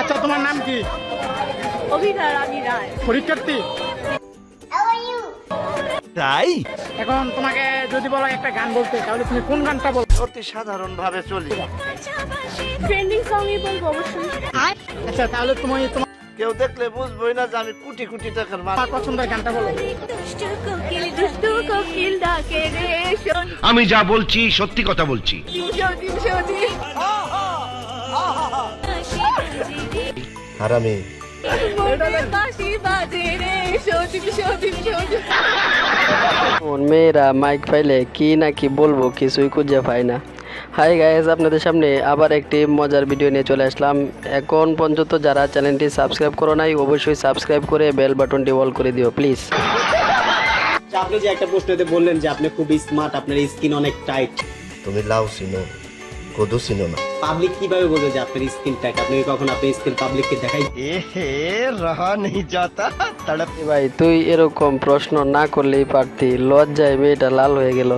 আচ্ছা, তোমার নাম কি? অভিধা রানী রায়। পরীক্ষার্থী? তাই এখন তোমাকে যদি বলো একটা গান বলতে, তাহলে তুমি কোন গানটা বলবে? অতি সাধারণ ভাবে চলি। ট্রেন্ডিং সংই বলবো অবশ্যই। আচ্ছা, তাহলে তোমার কেউ দেখলে বুঝবোই না যে আমি কোটি কোটি টাকার মালিক। পছন্দের গানটা বলো। দুষ্টু কোকিল ডাকে রে শোন। আমি যা বলছি সত্যি কথা বলছি। হারামি বাঁশি বাজে রে সজীব সজীব সজীব। মেয়েরা মাইক পাইলে কি না কি বলবো কিছুই খুঁজে পাই না। হাই গাইস, আপনাদের সামনে আবার একটি মজার ভিডিও নিয়ে চলে আসলাম। এখন পর্যন্ত যারা চ্যানেলটি সাবস্ক্রাইব করো নাই, অবশ্যই সাবস্ক্রাইব করে বেল বাটনটি অল করে দিও প্লিজ। আপনি যে একটা প্রশ্নতে বললেন যে আপনি খুব স্মার্ট, আপনার স্কিন অনেক টাইট, তুমি লাউ চিনো, কদু চিনো না। পাবলিক কিভাবে বলবে যে আপনার স্কিন টাইট? আপনি কি কখন আপনার স্কিন পাবলিককে দেখাই? এহে রহা নেই যাতা তড়প ভাই তুই এরকম প্রশ্ন না করলেই পারতি, লজ্জায় মেয়েটা লাল হয়ে গেল।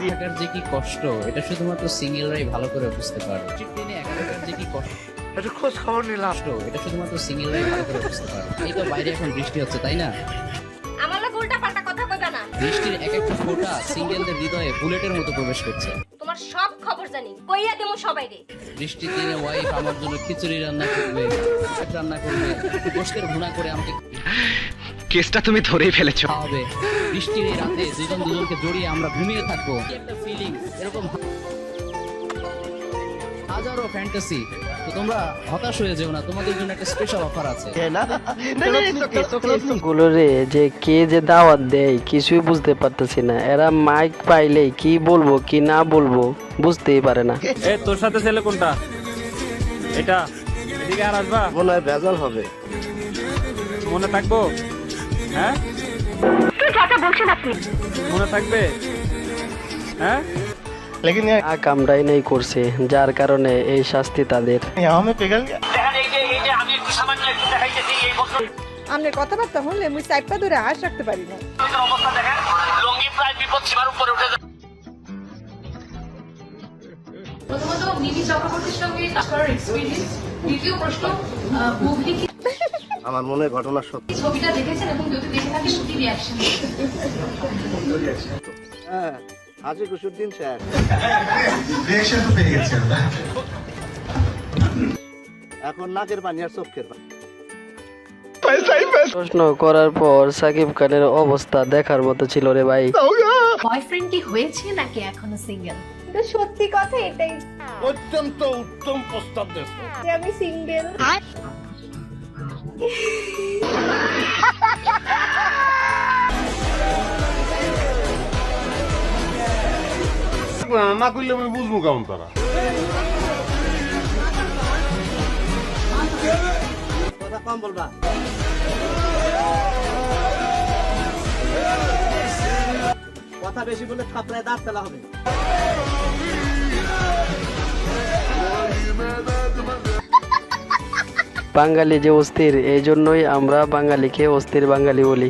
একার যে কি কষ্ট এটা শুধুমাত্র সিঙ্গেলরাই ভালো করে বুঝতে পারে। ট্রেনে একা থাকার যে কি কষ্ট একটু খোঁজ খবর নিলাম। এটা শুধুমাত্র সিঙ্গেলরাই ভালো করে বুঝতে পারে। এই তো বাইরে এখন বৃষ্টি হচ্ছে, তাই না? আমার লোক উল্টা পাল্টা কথা কইবা না। বৃষ্টির এক একটা ফোঁটা সিঙ্গেলদের হৃদয়ে বুলেটের মতো প্রবেশ করছে। তোমার সব খবর জানি, কইয়া দেমু সবাইরে। বৃষ্টির দিনে ওয়াইফ আমার জন্য খিচুড়ি রান্না করবে, একটু গোশতের ভুনা করে আমাকে কেসটা তুমি ধরেই ফেলেছো। খাওয়াবে। বৃষ্টির এই রাতে দুজন দুজনকে জড়িয়ে আমরা ঘুমিয়ে থাকবো। কি একটা ফিলিং, এরকম হাজারো ফ্যান্টাসি। তো তোমরা হতাশ হয়ে যেও না, তোমাদের জন্য একটা স্পেশাল অফার আছে। গুলোরে যে কে যে দাওয়াত দেয় কিছুই বুঝতে পারতেছি না। এরা মাইক পাইলেই কি বলবো কি না বলবো বুঝতেই পারে না। এ তোর সাথে ছেলে কোনটা? এটা এদিকে আর আসবা? মনে হয় ভেজাল হবে। মনে থাকবো? হ্যাঁ, মনে থাকবে? হ্যাঁ, लेकिन কামড়াই নেই করছে, যার কারণে এই শাস্তি তাদের। यहाँ में पिघल गया। আমনের কথাবার্তা হলে মুই সাইপা ধরে হাস রাখতে পারি না। প্রথমত নিধি চক্রবর্তীর সঙ্গে কাজ করার এক্সপিরিয়েন্স। দ্বিতীয় প্রশ্ন, মুভি কি আমার মনে ঘটনা সত্যি। ছবিটা দেখেছেন এবং যদি দেখে থাকেন কি রিঅ্যাকশন? হ্যাঁ, আজকে কুসুর দিন স্যার। এখন নাকের পানি আর চোখের পানি। প্রশ্ন করার পর সাকিব খানের অবস্থা দেখার মতো ছিল রে ভাই। বয়ফ্রেন্ড কি হয়েছে নাকি এখনো সিঙ্গেল? তো সত্যি কথা এটাই অত্যন্ত উত্তম প্রস্তাব দেশ। যে আমি সিঙ্গেল। না করলে আমি বুঝবো কেমন তারা। কথা কম বলবা। কথা বেশি বলে থাপড়ায় দাঁত ফেলা হবে। বাঙালি যে অস্থির, এই জন্যই আমরা বাঙালিকে অস্থির বাঙালি বলি।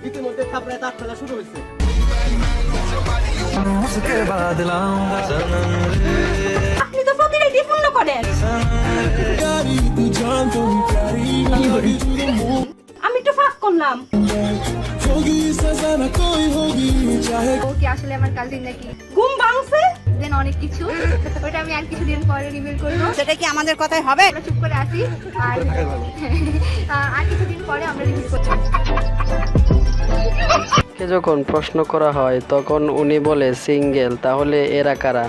ইতিমধ্যে থাপড়ায় দাঁত ফেলা শুরু হয়েছে। আপনি তো প্রতিরাইতে পূর্ণ করেন। আমি একটু ফাঁক করলাম। ও কি আসলে আমার কাজিন নাকি? ঘুম ভাঙছে দেন অনেক কিছু, ওটা আমি আর কিছুদিন পরে রিভিল করবো। সেটা কি আমাদের কথাই হবে? আমরা চুপ করে আসি আর আর কিছুদিন পরে আমরা রিভিল করবো। কে যখন প্রশ্ন করা হয় তখন উনি বলে সিঙ্গেল, তাহলে এরা কারা?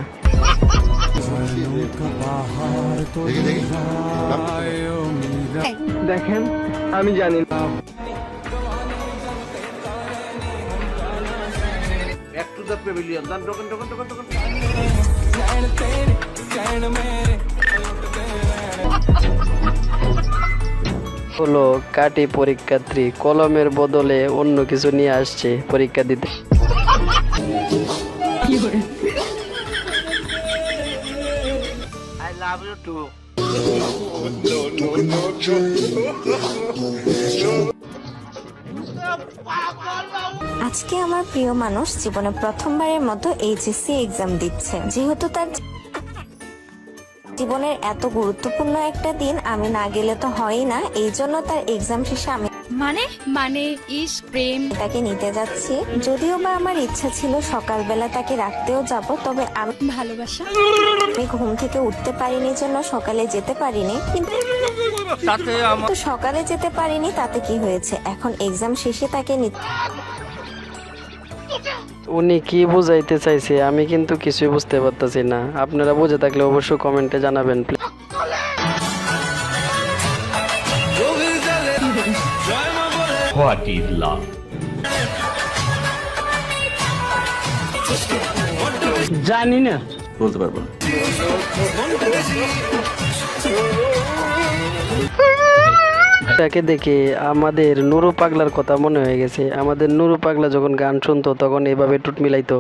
দেখেন আমি জানি না। Back to the pavilion. দান ঢোকেন ঢোকেন ঢোকেন ঢোকেন। হলো কাটি পরীক্ষার্থী, কলমের বদলে অন্য কিছু নিয়ে আসছে পরীক্ষা দিতে। I love you too. আজকে আমার প্রিয় মানুষ জীবনে প্রথমবারের মতো এইচএসসি এক্সাম দিচ্ছে। যেহেতু তার জীবনের এত গুরুত্বপূর্ণ একটা দিন, আমি না গেলে তো হয়ই না, এই জন্য তার এক্সাম শেষে আমি মানে ইস প্রেম তাকে নিতে যাচ্ছি। যদিও বা আমার ইচ্ছা ছিল সকালবেলা তাকে রাখতেও যাব, তবে আমি ভালোবাসা ঘুম থেকে উঠতে পারিনি জন্য সকালে যেতে পারিনি। কিন্তু সকালে যেতে পারিনি তাতে কি হয়েছে, এখন এক্সাম শেষে তাকে উনি কি বুঝাইতে চাইছে আমি কিন্তু কিছুই বুঝতে পারতাছি না। আপনারা বুঝে থাকলে অবশ্যই কমেন্টে জানাবেন প্লিজ। জানি না, বলতে পারবো না। তাকে দেখে আমাদের নুরু পাগলার কথা মনে হয়ে গেছে। আমাদের নুরু পাগলা যখন গান শুনতো তখন এভাবে টুট মিলাইতো।